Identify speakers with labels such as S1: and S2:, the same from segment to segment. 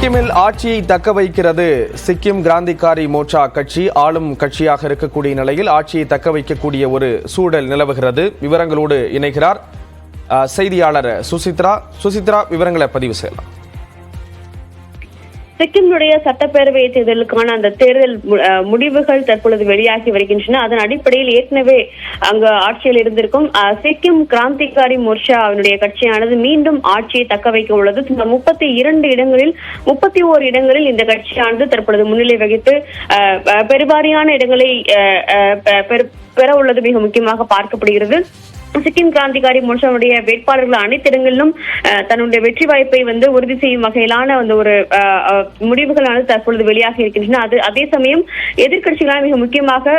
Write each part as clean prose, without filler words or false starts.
S1: சிக்கிமில் ஆட்சியை தக்க வைக்கிறது சிக்கிம் கிராந்திகாரி மோர்ச்சா கட்சி. ஆளும் கட்சியாக இருக்கக்கூடிய நிலையில் ஆட்சியை தக்க வைக்கக்கூடிய ஒரு சூழல் நிலவுகிறது. விவரங்களோடு இணைகிறார் செய்தியாளர் சுசித்ரா. சுசித்ரா, விவரங்களை பதிவு செய்யலாம்.
S2: சிக்கிமுடைய சட்டப்பேரவை தேர்தலுக்கான அந்த தேர்தல் முடிவுகள் தற்பொழுது வெளியாகி வருகின்றன. அதன் அடிப்படையில் ஏற்கனவே அங்கு ஆட்சியில் இருந்திருக்கும் சிக்கிம் கிராந்திகாரி மோர்ச்சா அவனுடைய கட்சியானது மீண்டும் ஆட்சியை தக்க வைக்க உள்ளது. 32 இடங்களில் 31 இடங்களில் இந்த கட்சியானது தற்பொழுது முன்னிலை வகித்து பெருவாரியான இடங்களை பெற உள்ளது மிக முக்கியமாக பார்க்கப்படுகிறது. சிக்கிம் கிராந்திகாரி மோர்ச்சாவுடைய வேட்பாளர்கள் அனைத்து இடங்களிலும் தன்னுடைய வெற்றி வாய்ப்பை உறுதி செய்யும் வகையிலான ஒரு முடிவுகளானது தற்பொழுது வெளியாக இருக்கின்றன. அதே சமயம் எதிர்கட்சிகளான மிக முக்கியமாக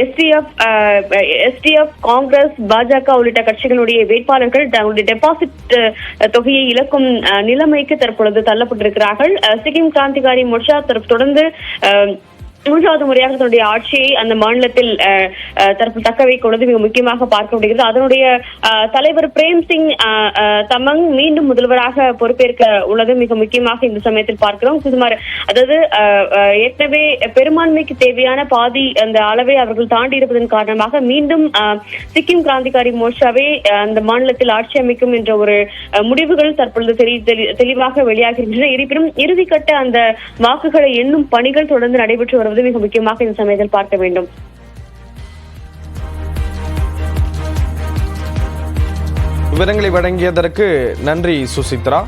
S2: எஸ்டிஎஃப், காங்கிரஸ், பாஜக உள்ளிட்ட கட்சிகளுடைய வேட்பாளர்கள் தங்களுடைய டெபாசிட் தொகையை இழக்கும் நிலைமைக்கு தற்பொழுது தள்ளப்பட்டிருக்கிறார்கள். சிக்கிம் கிராந்திகாரி மோர்ச்சா தொடர்ந்து 3வது முறையாக தன்னுடைய ஆட்சியை அந்த மாநிலத்தில் தற்போது தக்க வைக்க உள்ளது மிக முக்கியமாக பார்க்கப்படுகிறது. அதனுடைய தலைவர் பிரேம் சிங் தமங் மீண்டும் முதல்வராக பொறுப்பேற்க உள்ளது மிக முக்கியமாக இந்த சமயத்தில் பார்க்கிறோம். சுமார் அதாவது ஏற்கனவே பெரும்பான்மைக்கு தேவையான பாதி அந்த அளவை அவர்கள் தாண்டி இருப்பதன் காரணமாக மீண்டும் சிக்கிம் கிராந்திகாரி மோர்ச்சாவே அந்த மாநிலத்தில் ஆட்சி அமைக்கும் என்ற ஒரு முடிவுகள் தற்பொழுது தெளிவாக வெளியாகின்றன. இருப்பினும் இறுதிக்கட்ட அந்த வாக்குகளை எண்ணும் பணிகள் தொடர்ந்து நடைபெற்று வருவது மிக முக்கியமாக இந்த சமயத்தில் பார்க்க வேண்டும்.
S1: விவரங்களை வழங்கியதற்கு நன்றி சுசித்ரா.